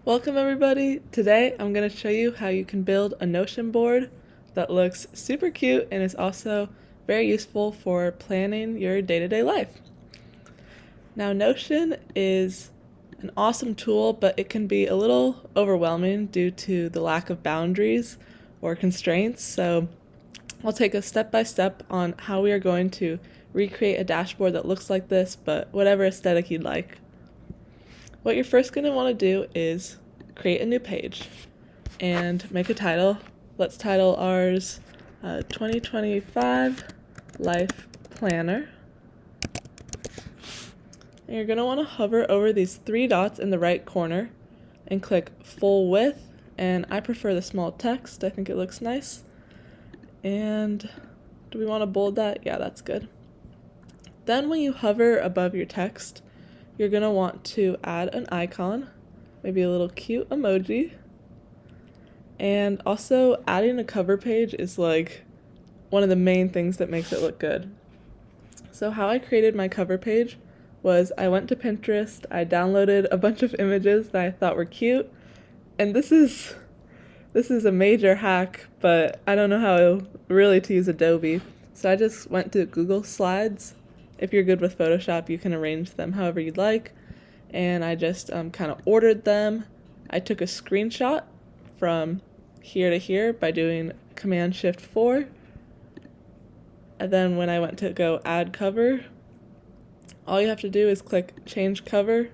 Welcome everybody! Today I'm going to show you how you can build a Notion board that looks super cute and is also very useful for planning your day-to-day life. Now Notion is an awesome tool, but it can be a little overwhelming due to the lack of boundaries or constraints, so I'll take a step-by-step on how we are going to recreate a dashboard that looks like this, but whatever aesthetic you'd like. What you're first going to want to do is create a new page and make a title. Let's title ours 2025 Life Planner. And you're going to want to hover over these three dots in the right corner and click full width, and I prefer the small text. I think it looks nice. And do we want to bold that? Yeah, that's good. Then when you hover above your text, you're going to want to add an icon, maybe a little cute emoji. And also adding a cover page is like one of the main things that makes it look good. So how I created my cover page was I went to Pinterest, I downloaded a bunch of images that I thought were cute, and this is a major hack, but I don't know how really to use Adobe. So I just went to Google Slides. If you're good with Photoshop, you can arrange them however you'd like. And I just kind of ordered them. I took a screenshot from here to here by doing Command-Shift-4. And then when I went to go add cover, all you have to do is click change cover,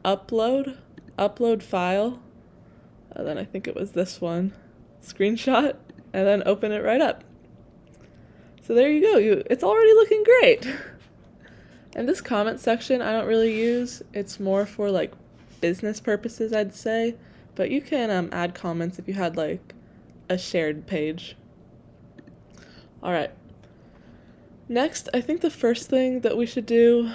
upload file, and then I think it was this one, screenshot, and then open it right up. So there you go, it's already looking great. And this comment section I don't really use. It's more for like business purposes, I'd say, but you can add comments if you had like a shared page. Alright, next I think the first thing that we should do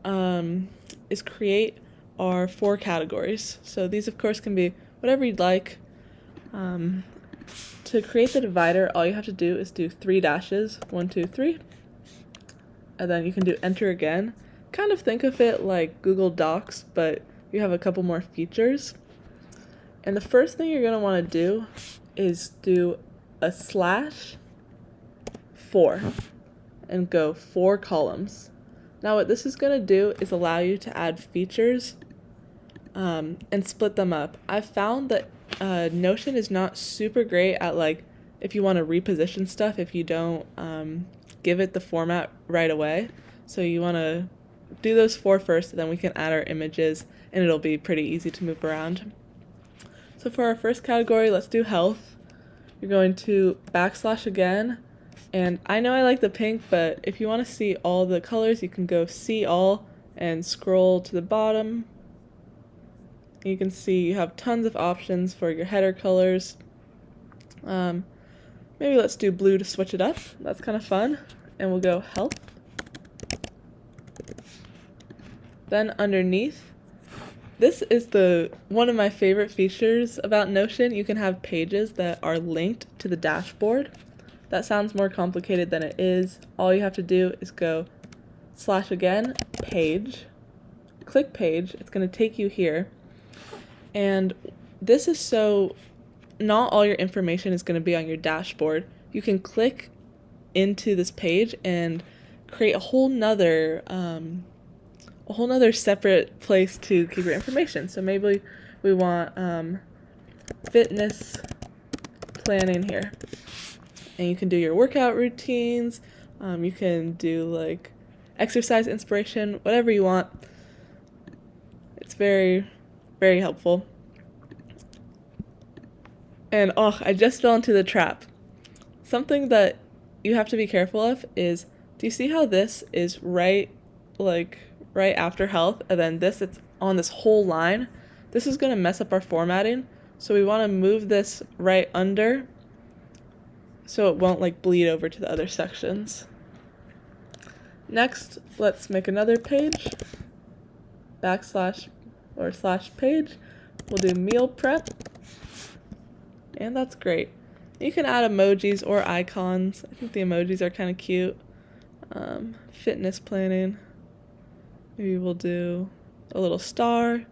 is create our 4 categories. So these of course can be whatever you'd like. To create the divider, all you have to do is do 3 dashes, 1, 2, 3, and then you can do enter again. Kind of think of it like Google Docs, but you have a couple more features. And the first thing you're going to want to do is do a /4 and go 4 columns. Now what this is going to do is allow you to add features and split them up. I've found that Notion is not super great at like if you want to reposition stuff if you don't give it the format right away. So you want to do those 4 first, and then we can add our images and it'll be pretty easy to move around. So for our first category, let's do health. You're going to / again, and I know I like the pink, but if you want to see all the colors, you can go see all and scroll to the bottom. You can see you have tons of options for your header colors. Maybe let's do blue to switch it up. That's kind of fun. And we'll go health. Then underneath, this is one of my favorite features about Notion. You can have pages that are linked to the dashboard. That sounds more complicated than it is. All you have to do is go / again, page, click page. It's going to take you here. And this is so not all your information is going to be on your dashboard. You can click into this page and create a whole nother separate place to keep your information. So maybe we want fitness planning here, and you can do your workout routines. You can do like exercise inspiration, whatever you want. It's very, very helpful. And I just fell into the trap. Something that you have to be careful of is, do you see how this is right after health, and then it's on this whole line? This is going to mess up our formatting, so we want to move this right under so it won't like bleed over to the other sections. Next, let's make another page, /page. We'll do meal prep. And that's great. You can add emojis or icons. I think the emojis are kind of cute. Fitness planning. Maybe we'll do a little star,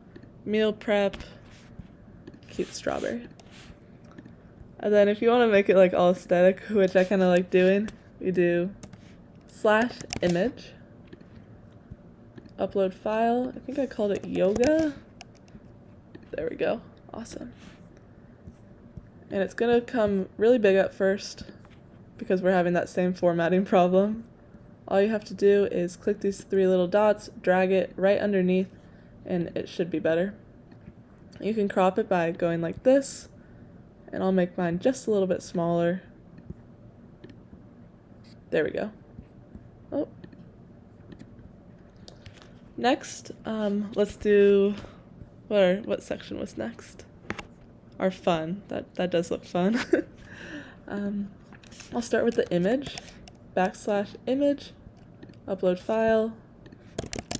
meal prep, cute strawberry. And then if you want to make it like all aesthetic, which I kind of like doing, we do /image, upload file. I think I called it yoga. There we go. Awesome. And it's gonna come really big at first because we're having that same formatting problem. All you have to do is click these 3 little dots, drag it right underneath, and it should be better. You can crop it by going like this, and I'll make mine just a little bit smaller. There we go. Oh. Next, let's do, what section was next? Our fun. That does look fun. I'll start with the image, /image, upload file,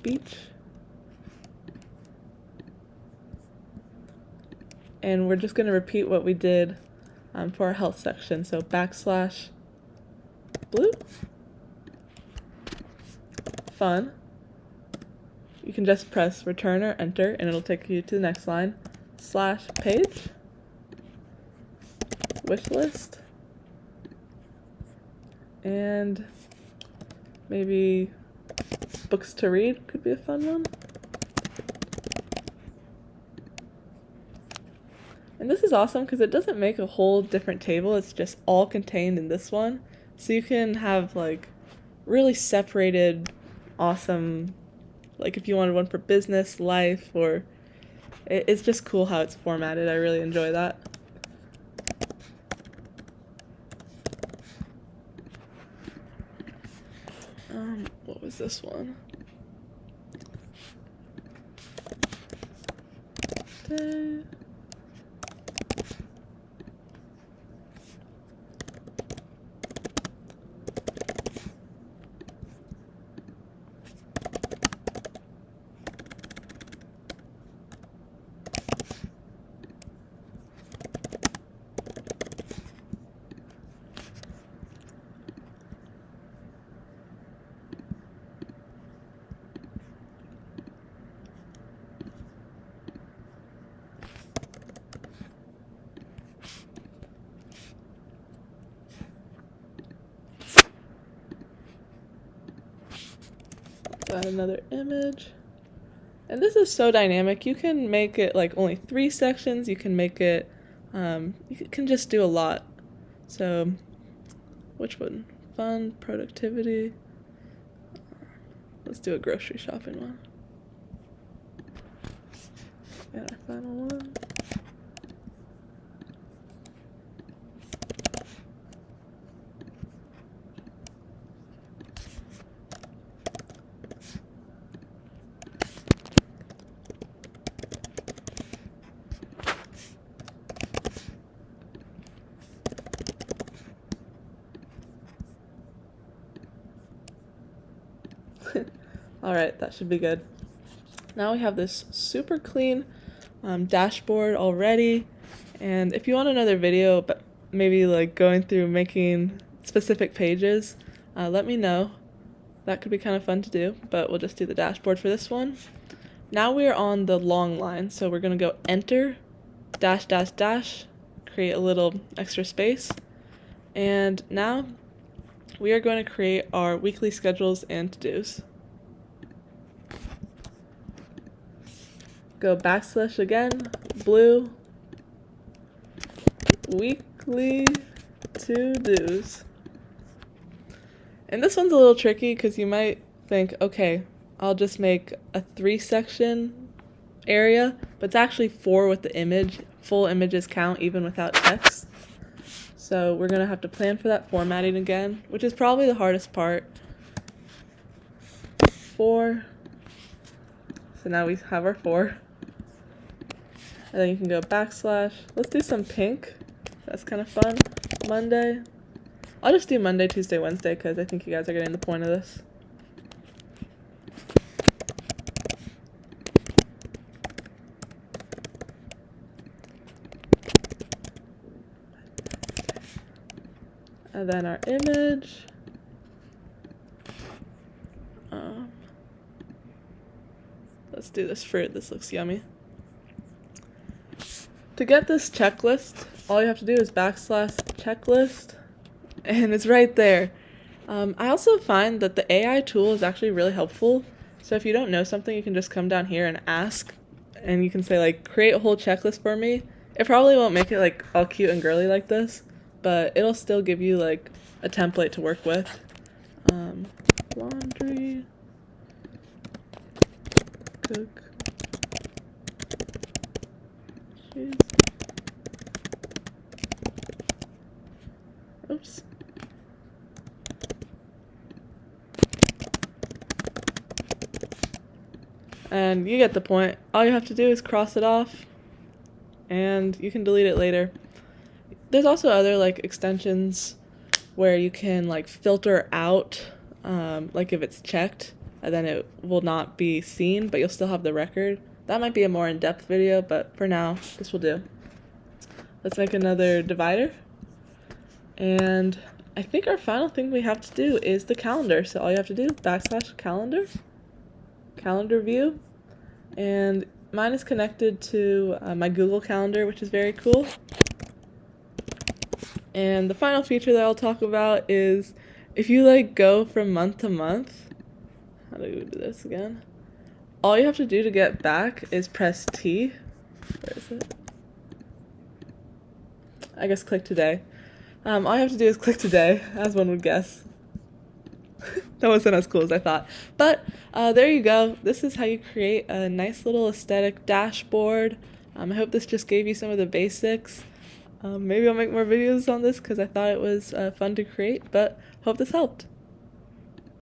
beach. And we're just going to repeat what we did for our health section. So /blue, fun. You can just press return or enter and it'll take you to the next line. /page, wish list, and maybe books to read could be a fun one. And this is awesome because it doesn't make a whole different table, it's just all contained in this one. So you can have like really separated, awesome, like if you wanted one for business, life, or it's just cool how it's formatted. I really enjoy that. What was this one? Day. Add another image. And this is so dynamic. You can make it like only 3 sections. You can make it, you can just do a lot. So, which one? Fun, productivity. Let's do a grocery shopping one. And our final one. Alright, that should be good. Now we have this super clean dashboard already, and if you want another video, but maybe like going through making specific pages, let me know. That could be kind of fun to do, but we'll just do the dashboard for this one. Now we are on the long line, so we're going to go enter, dash, dash, dash, create a little extra space, and now we are going to create our weekly schedules and to-dos. Go / again, blue, weekly to-dos. And this one's a little tricky because you might think, okay, I'll just make a 3-section area, but it's actually 4 with the image. Full images count even without text. So we're going to have to plan for that formatting again, which is probably the hardest part. 4. So now we have our 4. And then you can go /. Let's do some pink. That's kind of fun. Monday. I'll just do Monday, Tuesday, Wednesday because I think you guys are getting the point of this. And then our image. Let's do this fruit. This looks yummy. To get this checklist, all you have to do is /checklist, and it's right there. I also find that the AI tool is actually really helpful. So if you don't know something, you can just come down here and ask, and you can say like, create a whole checklist for me. It probably won't make it like all cute and girly like this, but it'll still give you like a template to work with. Laundry, cook, shoes. Oops. And you get the point. All you have to do is cross it off, and you can delete it later. There's also other like extensions where you can like filter out, like if it's checked, then it will not be seen, but you'll still have the record. That might be a more in-depth video, but for now, this will do. Let's make another divider. And I think our final thing we have to do is the calendar. So all you have to do, /calendar, calendar view. And mine is connected to my Google Calendar, which is very cool. And the final feature that I'll talk about is if you like go from month to month, how do we do this again? All you have to do to get back is press T. Where is it? I guess click today. All you have to do is click today, as one would guess. That wasn't as cool as I thought. But there you go. This is how you create a nice little aesthetic dashboard. I hope this just gave you some of the basics. Maybe I'll make more videos on this because I thought it was fun to create, but hope this helped.